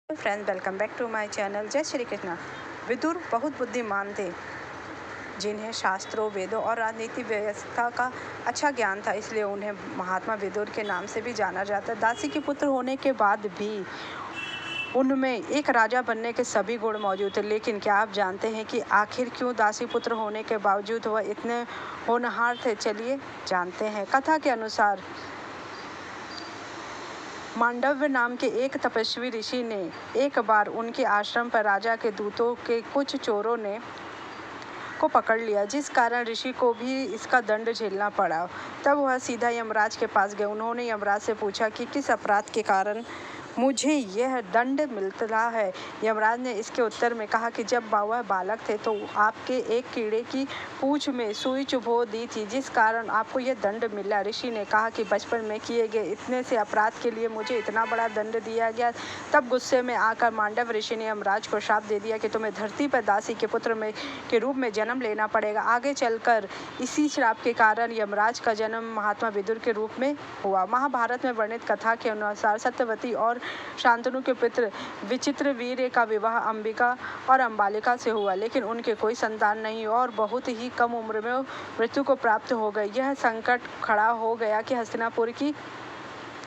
Friends, welcome back to my channel. जय श्री कृष्णा। विदुर बहुत बुद्धिमान थे, जिन्हें शास्त्रों, वेदों और राजनीति व्यवस्था का अच्छा ज्ञान था, इसलिए उन्हें महात्मा विदुर के नाम से भी जाना जाता है। दासी के पुत्र होने के बाद भी उनमें एक राजा बनने के सभी गुण मौजूद थे। लेकिन क्या आप जानते हैं कि आखिर क्यों दासी पुत्र होने के बावजूद वह इतने होनहार थे? चलिए जानते हैं। कथा के अनुसार मांडव्य नाम के एक तपस्वी ऋषि ने एक बार उनके आश्रम पर राजा के दूतों के कुछ चोरों ने को पकड़ लिया, जिस कारण ऋषि को भी इसका दंड झेलना पड़ा। तब वह सीधा यमराज के पास गए। उन्होंने यमराज से पूछा कि किस अपराध के कारण मुझे यह दंड मिलता है। यमराज ने इसके उत्तर में कहा कि जब वह बालक थे तो आपके एक कीड़े की पूंछ में सुई चुभो दी थी, जिस कारण आपको यह दंड मिला। ऋषि ने कहा कि बचपन में किए गए इतने से अपराध के लिए मुझे इतना बड़ा दंड दिया गया। तब गुस्से में आकर मांडव ऋषि ने यमराज को श्राप दे दिया कि तुम्हें धरती पर दासी के पुत्र में के रूप में जन्म लेना पड़ेगा। आगे चलकर इसी श्राप के कारण यमराज का जन्म महात्मा विदुर के रूप में हुआ। महाभारत में वर्णित कथा के अनुसार सत्यवती और शांतनु के पुत्र विचित्रवीर्य का विवाह अंबिका और अंबालिका से हुआ, लेकिन उनके कोई संतान नहीं और बहुत ही कम उम्र में मृत्यु को प्राप्त हो गई। यह संकट खड़ा हो गया कि हस्तिनापुर की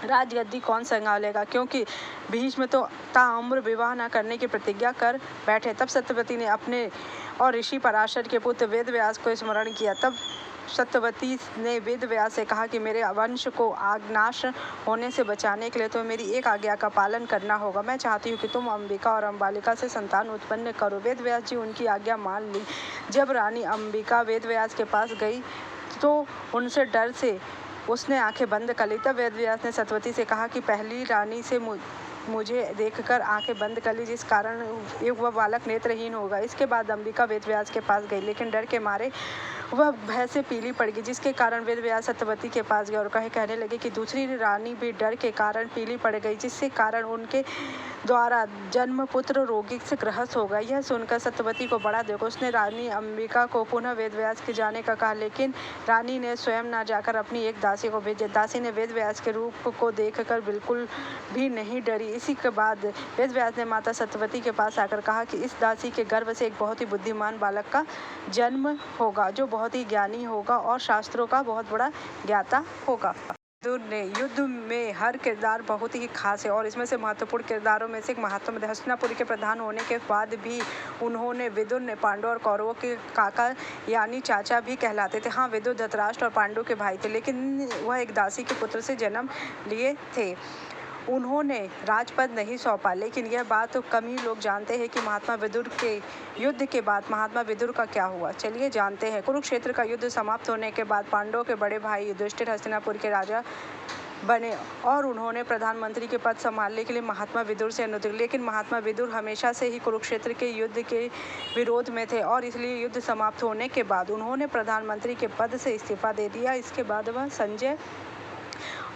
राजगद्दी कौन संभालेगा, क्योंकि भीष्म तो ताउम्र विवाह न करने की प्रतिज्ञा कर बैठे। तब सत्यवती ने अपने और ऋषि पराशर के पुत्र वेदव्यास को स्मरण किया। तब सत्यवती ने वेदव्यास से कहा कि मेरे वंश को नाश होने से बचाने के लिए तुम्हें मेरी एक आज्ञा का पालन करना होगा। मैं चाहती हूँ कि तुम अंबिका और अंबालिका से संतान उत्पन्न करो। वेदव्यास जी उनकी आज्ञा मान ली। जब रानी अंबिका वेदव्यास के पास गई तो उनसे डर से उसने आंखें बंद कर ली। तब वेदव्यास ने सत्यवती से कहा कि पहली रानी से मुझे देखकर आंखें बंद कर ली, जिस कारण वह बालक नेत्रहीन होगा। इसके बाद अंबिका वेदव्यास के पास गई, लेकिन डर के मारे वह भय से पीली पड़ गई, जिसके कारण वेदव्यास सत्यवती के पास गए और कहने लगे कि दूसरी रानी भी डर के कारण पीली पड़ गई, जिससे कारण उनके द्वारा जन्म पुत्र रोगी से ग्रस्त हो गया। यह सुनकर सत्यवती को बड़ा दुख। उसने रानी अंबिका को पुनः वेदव्यास के जाने का कहा, लेकिन रानी ने स्वयं न जाकर अपनी एक दासी को भेजा। दासी ने वेदव्यास के रूप को देखकर बिल्कुल भी नहीं डरी। इसी के बाद वेदव्यास ने माता सत्यवती के पास आकर कहा कि इस दासी के गर्भ से एक बहुत ही बुद्धिमान बालक का जन्म होगा, जो बहुत ही ज्ञानी होगा और शास्त्रों का बहुत बड़ा ज्ञाता होगा। विदुर ने युद्ध में हर किरदार बहुत ही खास है और इसमें से महत्वपूर्ण किरदारों में से एक महात्मा हस्तिनापुर के प्रधान होने के बाद भी विदुर ने पांडव और कौरवों के काका यानी चाचा भी कहलाते थे। हाँ, विदुर धृतराष्ट्र और पांडु के भाई थे, लेकिन वह एक दासी के पुत्र से जन्म लिए थे। उन्होंने राजपद नहीं सौंपा, लेकिन यह बात तो कम ही लोग जानते हैं कि महात्मा विदुर के युद्ध के बाद महात्मा विदुर का क्या हुआ। चलिए जानते हैं। कुरुक्षेत्र का युद्ध समाप्त होने के बाद पांडवों के बड़े भाई युधिष्ठिर हस्तिनापुर के राजा बने और उन्होंने प्रधानमंत्री के पद संभालने के लिए महात्मा विदुर से अनुरोध, लेकिन महात्मा विदुर हमेशा से ही कुरुक्षेत्र के युद्ध के विरोध में थे और इसलिए युद्ध समाप्त होने के बाद उन्होंने प्रधानमंत्री के पद से इस्तीफा दे दिया। इसके बाद वह संजय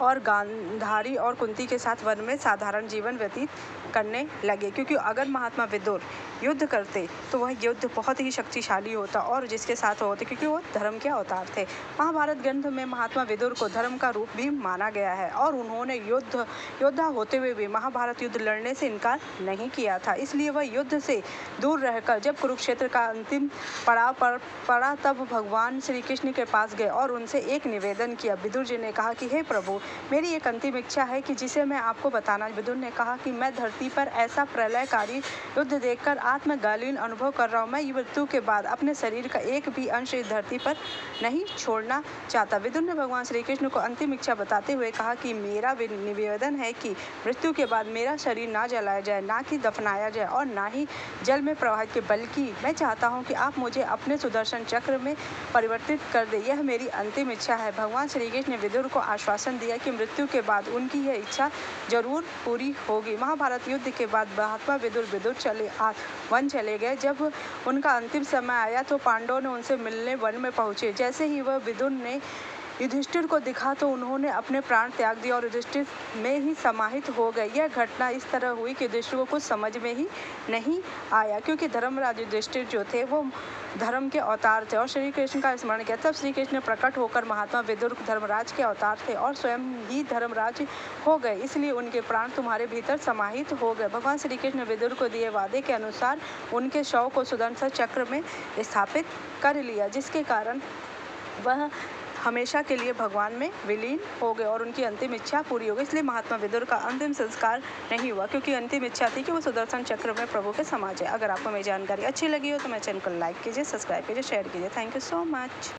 और गांधारी और कुंती के साथ वन में साधारण जीवन व्यतीत करने लगे, क्योंकि अगर महात्मा विदुर युद्ध करते तो वह युद्ध बहुत ही शक्तिशाली होता और जिसके साथ होते, क्योंकि वो धर्म के अवतार थे। महाभारत ग्रंथ में महात्मा विदुर को धर्म का रूप भी माना गया है और उन्होंने योद्धा होते हुए भी महाभारत युद्ध लड़ने से इनकार नहीं किया था। इसलिए वह युद्ध से दूर रहकर जब कुरुक्षेत्र का अंतिम पड़ाव पर पड़ा तब भगवान श्री कृष्ण के पास गए और उनसे एक निवेदन किया। विदुर जी ने कहा कि हे प्रभु, मेरी एक अंतिम इच्छा है कि जिसे मैं आपको बताना। विदुर ने कहा कि मैं धरती पर ऐसा प्रलयकारी युद्ध देखकर आत्मग्लानि अनुभव कर रहा हूँ। मैं मृत्यु के बाद अपने शरीर का एक भी अंश इस धरती पर नहीं छोड़ना चाहता। विदुर ने भगवान श्री कृष्ण को अंतिम इच्छा बताते हुए कहा कि मेरा निवेदन है कि मृत्यु के बाद मेरा शरीर ना जलाया जाए, ना कि दफनाया जाए और ना ही जल में प्रवाहित किया, बल्कि मैं चाहता हूँ कि आप मुझे अपने सुदर्शन चक्र में परिवर्तित कर दे। यह मेरी अंतिम इच्छा है। भगवान श्री कृष्ण ने विदुर को आश्वासन दिया कि मृत्यु के बाद उनकी यह इच्छा जरूर पूरी होगी। महाभारत युद्ध के बाद महात्मा विदुर वन चले गए। जब उनका अंतिम समय आया तो पांडवों ने उनसे मिलने वन में पहुंचे। जैसे ही वह विदुर ने युधिष्ठिर को दिखा तो उन्होंने अपने प्राण त्याग दिए और युधिष्ठिर में ही समाहित हो गए। यह घटना इस तरह हुई कि युधिष्ठिर को कुछ समझ में ही नहीं आया, क्योंकि धर्मराज युधिष्ठिर जो थे वो धर्म के अवतार थे और श्री कृष्ण का स्मरण किया। तब श्री कृष्ण ने प्रकट होकर महात्मा विदुर धर्मराज के अवतार थे और स्वयं ही धर्मराज हो गए, इसलिए उनके प्राण तुम्हारे भीतर समाहित हो गए। भगवान श्री कृष्ण ने विदुर को दिए वादे के अनुसार उनके शव को सुदर्शन चक्र में स्थापित कर लिया, जिसके कारण वह हमेशा के लिए भगवान में विलीन हो गए और उनकी अंतिम इच्छा पूरी हो गई। इसलिए महात्मा विदुर का अंतिम संस्कार नहीं हुआ, क्योंकि अंतिम इच्छा थी कि वो सुदर्शन चक्र में प्रभु के समा जाए। अगर आपको मेरी जानकारी अच्छी लगी हो तो मेरे चैनल को लाइक कीजिए, सब्सक्राइब कीजिए, शेयर कीजिए। Thank you so much.